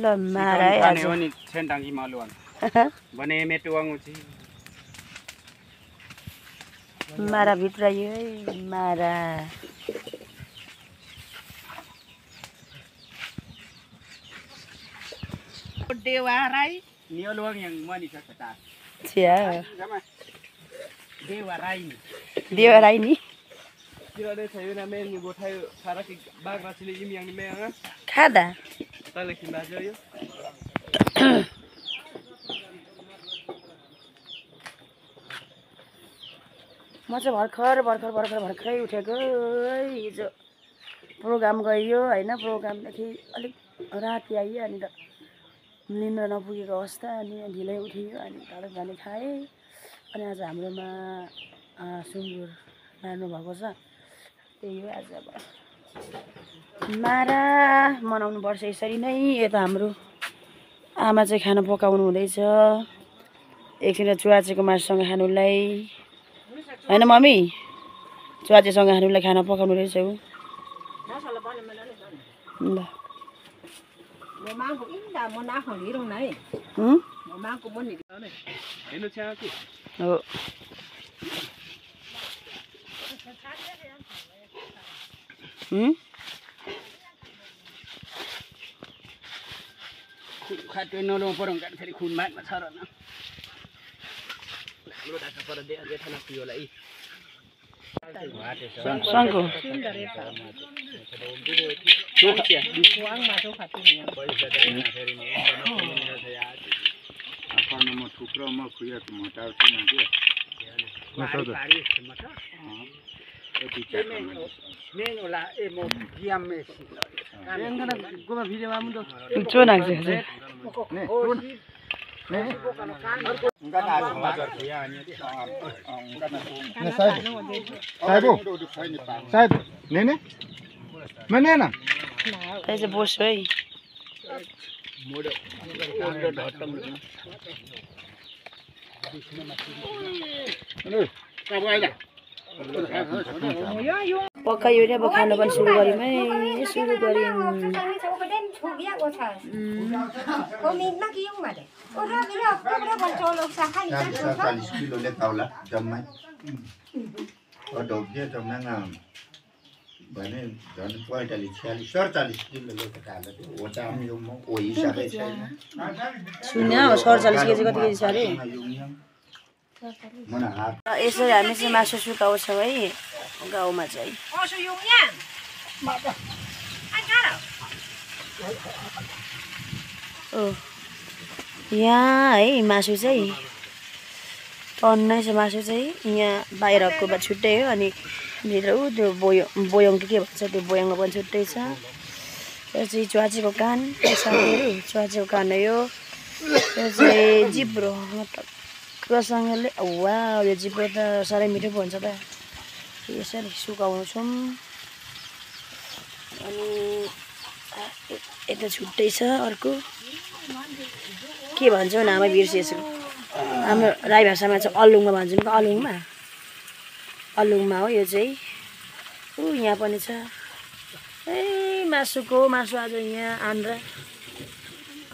ल मारा है आज अनि छेन्टाङी मालुवान भने मेटुवाङ उची मारा भित्रायो है मारा देवा राई नियलुवाङ yang mani sakata छ्या देवा राई नि किराले छैन ना मेन नि गोठाइ सारा कि बागरासीले इमियाङ नि मेङ खादा तले कि बाजो यो म चाहिँ भर्खरै उठेको हिजो प्रोग्राम गयो हैन प्रोग्रामदेखि अलिक राति आइयो अनि त निन्द्रा नपुगेको अवस्था अनि ढिलै उठियो अनि ढाडो पानी खाएँ अनि आज हाम्रोमा सुँगुर मार्नु भएको छ त्यही हो आज अब मारा मनाउनु पर्छ यसरी नै यता हाम्रो आमा चाहिँ खाना पकाउनु हुँदैछ एकछिन चुवाचेको मासुसँग खानुलाई हैन मम्मी चुवाचेसँग खानुलाई खाना पकाउनु रहेछ उ ल हेर्नु छ कि हो खाटे नलो परङ काट फेरि खुन माग्न छ र न हाम्रो डाका पर दे जेठा पियोलाई सङ्को साहेब नेने मैंने ना ऐसे बोस है पकायो रे अब खाना पनि सुरु गऱ्यौँ है सुरु गऱ्यौँ भने झन् 45 46 47 किलोले काट्ला त्यो ओटा यो म ओ हिसाबै छैन सुन्या 47 केजी कति केजी छ रे मना हात यसरी हामी चाहिँ मासु सुकाउँछौँ है गाउँमा चाहिँ ओ यहाँ है मासु चाहिँ टन्नै छ मासु चाहिँ यहाँ बाहिरको छुट्टै हो अनि भित्र ऊ त्यो बोयोङ के भन्छ त्यो बोयोङमा पनि छुट्टै छ यो चाहिँ च्वाचेको कान साथीहरू च्वाचेको कान हो यो चाहिँ जिब्रो टक्कसँगले वा यो जिब्रो त साह्रै मिठो पो हुन्छ त यसरी सुकाउँछौँ अनि यता छुट्टै छ अर्को के भन्छौँ नामै बिर्सिएछु हाम्रो राई भाषामा चाहिँ अलुङमा भन्छौँ त अलुङमा हो यो चाहिँ ऊ यहाँ पनि छ ए मासु आज यहाँ आन्द्रा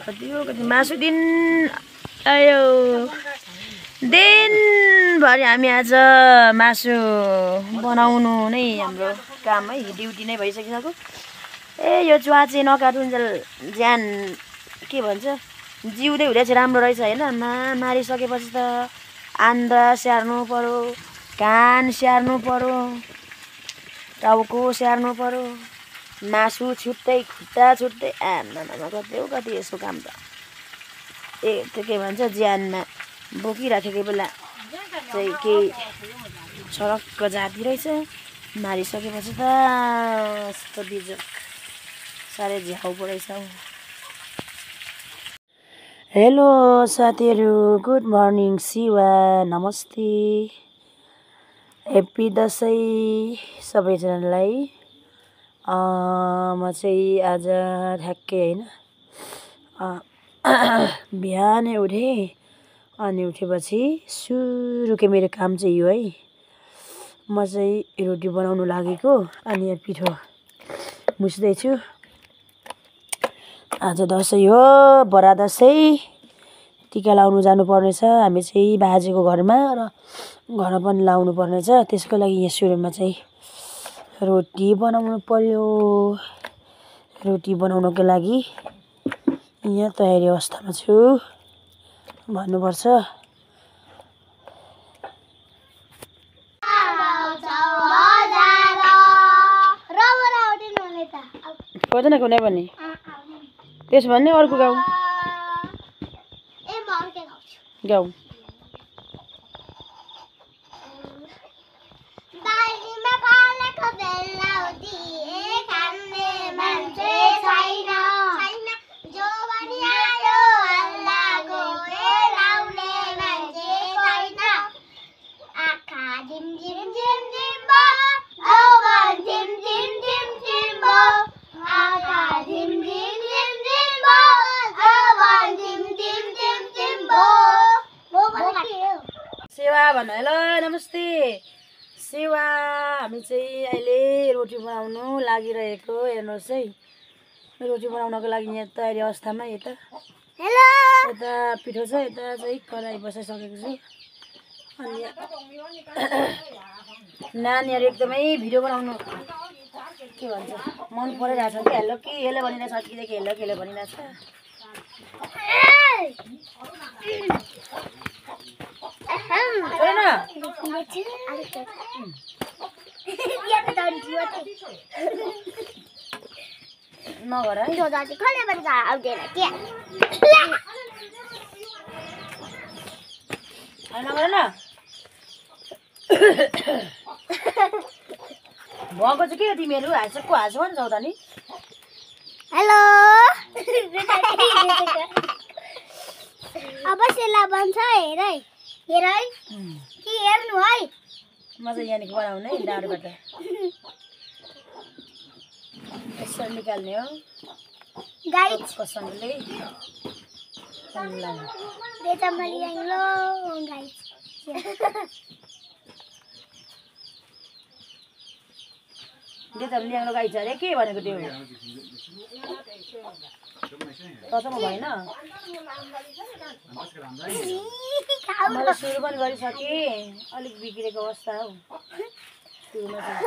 कति हो कति मासु दिन आयो दिनभरि हामी आज मासु बनाउनु नै हाम्रो काम है ड्युटी नै भइसकिसक्यो ए यो च्वाचे नकाटुन्जेल ज्यान के भन्छ जिउँदै हुँदैछ राम्रो रहेछ होइन मारिसकेपछि त आन्द्रा स्याहार्नु पर्यो कान स्याहार्नु पर्यो टाउको स्याहार्नु पर्यो मासु छुट्टै खुट्टा छुट्टै आमा कति हो कति यसको काम त ए त्यो के भन्छ ज्यानमा बोकिराखेको बेला चाहिँ केही छरक्क जाति रहेछ मारिसकेपछि त यस्तो बिजोक साह्रै झ्याउ पो रहेछ हौ हेलो साथीहरू गुड मर्निङ शिवा नमस्ते ह्याप्पी दसैँ सबैजनालाई म चाहिँ आज ठ्याक्कै होइन बिहानै उठेँ अनि उठेपछि सुरुकै मेरो काम चाहिँ यो है म चाहिँ रोटी बनाउनु लागेको अनि यहाँ पिठो मुस्दैछु आज दसैँ हो, बडा दसैँ। टिका लाउनु जानुपर्नेछ हामी चाहिँ बाजेको घरमा र घरमा पनि लाउनु पर्नेछ। त्यसको लागि यहाँ सुरुमा चाहिँ रोटी बनाउनु पर्यो। रोटी बनाउनको लागि यहाँ तयारी अवस्थामा छु भन्नुपर्छ। खोज्न कुनै पनि त्यसो भने अर्को गाउँ गाउँ सेवा भन्नु। हेलो नमस्ते सेवा। हामी चाहिँ अहिले रोटी बनाउनु लागिरहेको। हेर्नुहोस् है, रोटी बनाउनको लागि यहाँ तयारी अवस्थामा। यता पिठो छ, यता चाहिँ कराई बसाइसकेको छु। अनि नानीहरू एकदमै भिडियो बनाउनु के भन्छ मन परिरहेछ कि हेलो कि हेलो भनिरहेछ, अड्किदेखि हेलो हेलो भनिरहेछ। नगर है नगर न भएको चाहिँ के हो तिमीहरू हाँसेको हाँसो पनि छौ त नि। हेलो अब सेला बन्छ हेर है हेर है कि हेर्नु है। म चाहिँ यहाँदेखि बनाउने है डाँडबाट यसो निकाल्ने हो गाइस कसमले। बेटा मैले लो गाइस डेटाले ल्याउनु गाई छ अरे के भनेको त्यो तसम्म भएन। मैले सुरु पनि गरिसकेँ, अलिक बिग्रेको अवस्था हौ सुरुमा चाहिँ।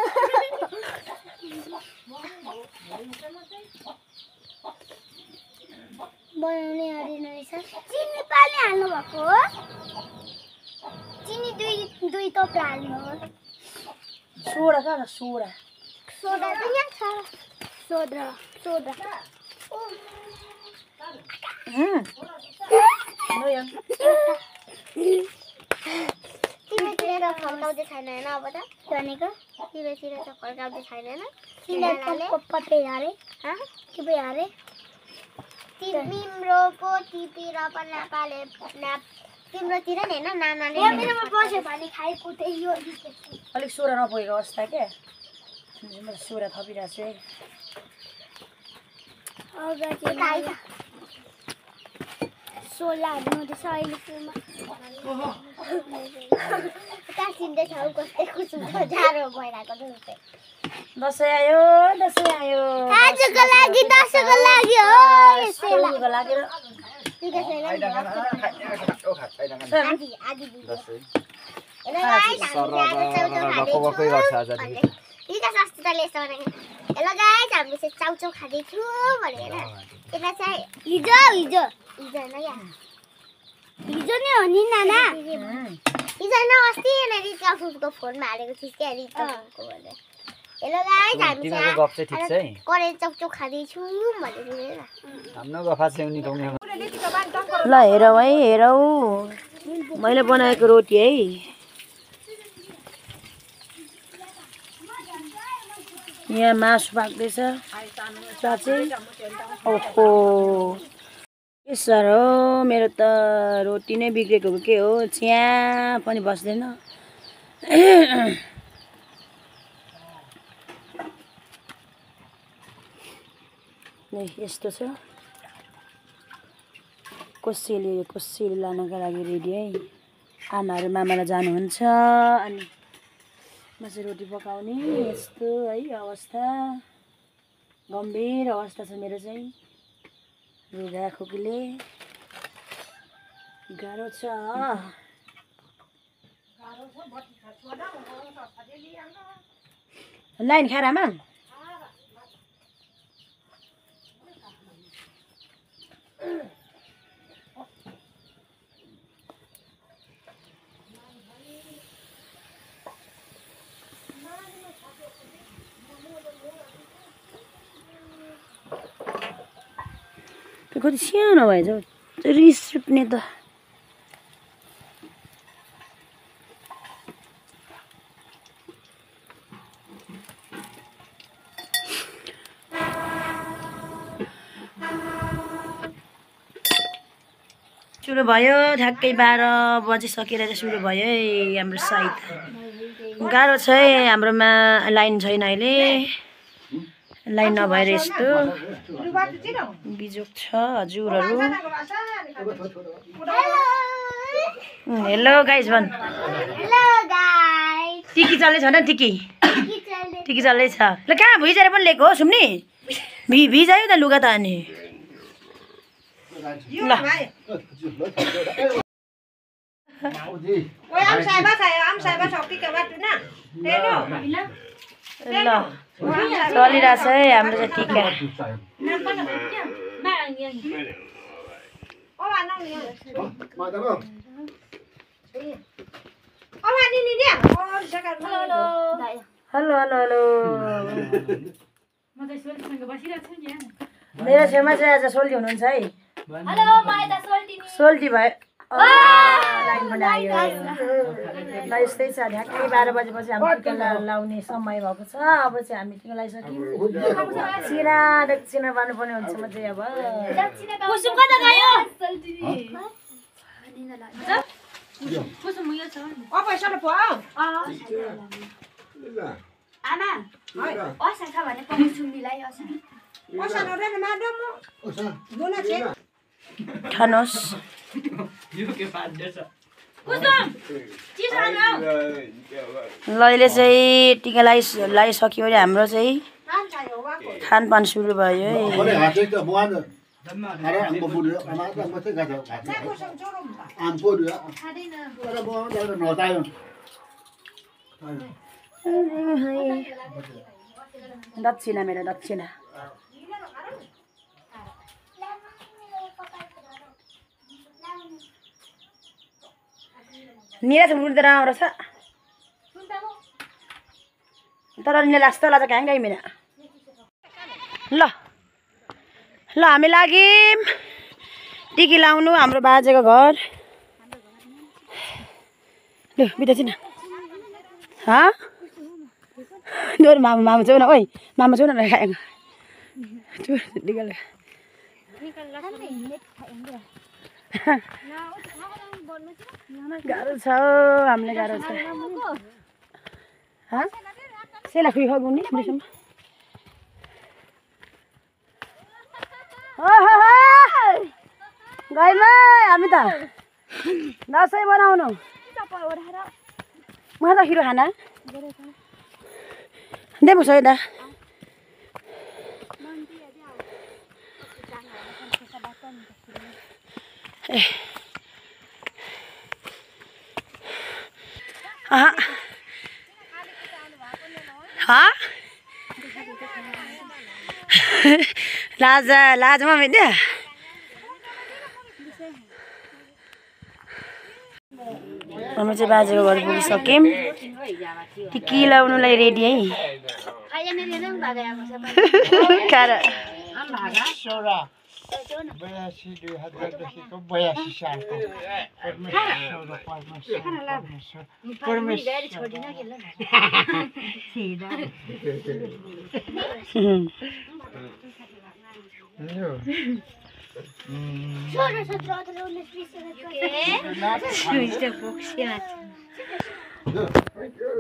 बनाउने अरिन रहेछ। चिनी पानी हाल्नु भएको हो? चिनी दुई टोप्ला हाल्नु हो। सोडा छ न सोडा। सोडा त यहाँ छ। सोडा सोडा तिमीतिर फर्काउँदै छैन होइन अब त भनेको तिमीतिर त फर्काउँदै छैन होइन। तिम्रो तिर पनि नेपाले तिम्रोतिर नि होइन नानाले बस्यो भने खाइपुग्दै यो अलिक सोडा नपुगेको अवस्था क्या। मैले सोडा थपिरहेको छु है। सोला हुँदैछ अहिले सुरुमा कासिँदैछ कस्तै कुसुम जाडो भइरहेको जस्तै। दसैँ आयो दसैँ आयो आजको लागि दसैँको लागि हो यसैला लागेर हेलो गाइस हामी चाहिँ चाउचाउ खाँदैछु भनेर यता चाहिँ हिजो हिजो हिजो होइन क्या हिजो नै हो नि नाना हिजो न अस्ति रिचा फुफूको फोनमा हालेको थिइस् क्या रिचा फुफूको भनेर। हेलो गाइस हामी चाहिँ करेन्ट चाउचाउ खाँदैछु भनेर ल हेरौ है हेरौ मैले बनाएको रोटी है। यहाँ मासु पाक्दैछ चाचे। ओहो के साह्रो मेरो त रोटी नै बिग्रेको के हो चिया पनि बस्दैन। यस्तो छ कोसेली लानको लागि रेडी है। आमाहरू मामालाई जानुहुन्छ अनि म चाहिँ रोटी पकाउने। यस्तो है अवस्था गम्भीर अवस्था छ मेरो चाहिँ। रुगा खोकीले गाह्रो छ लाइन खाएर आमा कति सानो भएछ रिस उठ्ने त सुरु भयो ठ्याक्कै 12 बजिसकेर चाहिँ सुरु भयो है हाम्रो साइड गाह्रो छ है हाम्रोमा लाइन छैन अहिले लाइन नभएर यस्तो बिजोग छ हजुरहरू हेलो गाइस भन् हेलो गाइस टिकी चल्दैछ न टिकी चल्दैछ ल कहाँ भिजेर पनि लिएको हो सुम्नी भिजायो त लुगा त अनि ल ल चलिरहेछ है हाम्रो चाहिँ टिका हेलो हेलो हेलो मेरो छेउमा चाहिँ आज सोल्टी हुनुहुन्छ है सोल्टी भयो लाइन पनि आयो ल यस्तै छ ढ्याक्कै 12 बजेपछि हाम्रो टिका लाउने समय भएको छ अब चाहिँ हामी टिका लगाइसक्यौँ दक्षिणा दक्षिणा पार्नुपर्ने हुन्छ म चाहिँ अब खानुहोस् ल अहिले चाहिँ टिका लगाइसक्यो अरे हाम्रो चाहिँ खानपान सुरु भयो है दक्षिणा मेरो दक्षिणा निरा चाहिँ उठ्दै राम्रो छ तर निला लास्तो लाज कहाँ गयो मिना ल ल हामी लाग्यौँ टिकी लाउनु हाम्रो बाजेको घर ल बिता छिन डोर मामा छेउ न ओइ मामा छेउ न खाएको गाह्रो छ हामीले गाह्रो छ सेला खुइ खुवाउने हामीसँग गएमा हामी त दसैँ बनाउनु म त खिरो खाना दे पुग्छ है दा लाजमा भेट्यो हामी चाहिँ बाजेको घर पुगिसक्यौँ टिकी लाउनुलाई रेडी है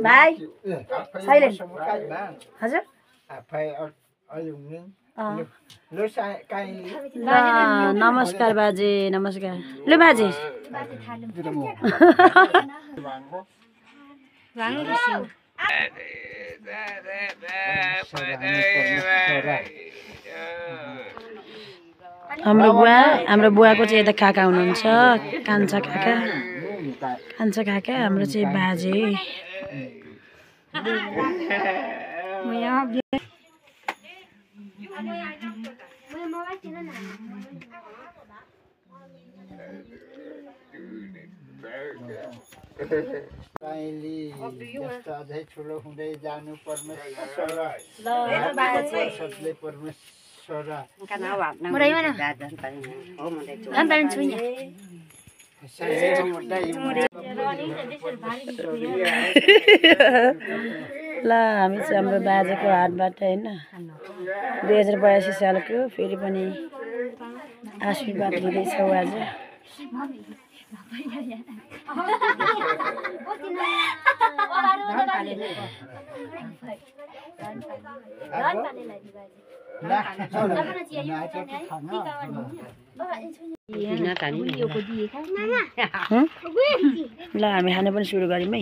भाइ साइलेन्ट हजुर नमस्कार बाजे नमस्कार ल बाजे हाम्रो बुवाको चाहिँ यता काका हुनुहुन्छ कान्छा काका हाम्रो चाहिँ बाजे अझै ठुलो हुँदै जानु परमेश्वर ल हामी चाहिँ हाम्रो बाजेको हातबाट होइन 2082 सालको फेरि पनि आशीर्वाद लिँदैछौँ आज ल हामी खान पनि सुरु गरौँ है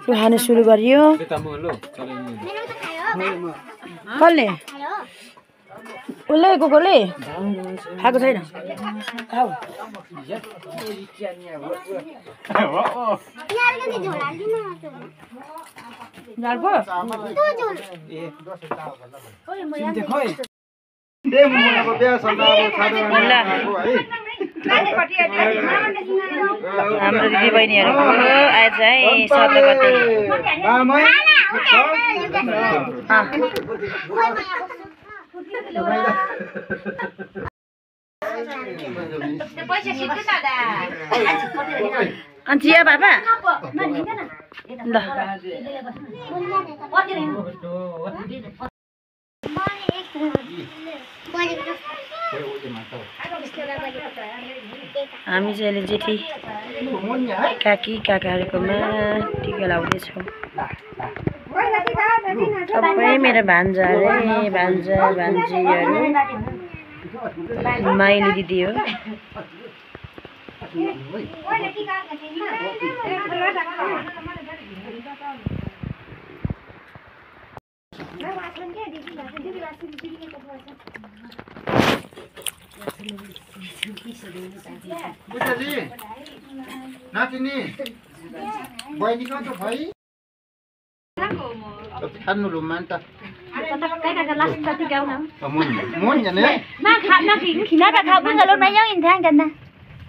खानु सुरु गरियो कसले उसले कोले खाएको छैन हाम्रो दिदी बहिनीहरूको आज है 17 गते अन्तिया बाबा ल हामी चाहिँ अहिले जेठी काकी काकाहरूकोमा टिका लाउँदैछौँ सबै मेरो भान्जाहरू भान्जा भान्जीहरू माइली दिदी हो नातिनी बहिनी कहाँ छ भाइ खानु रुममा नि त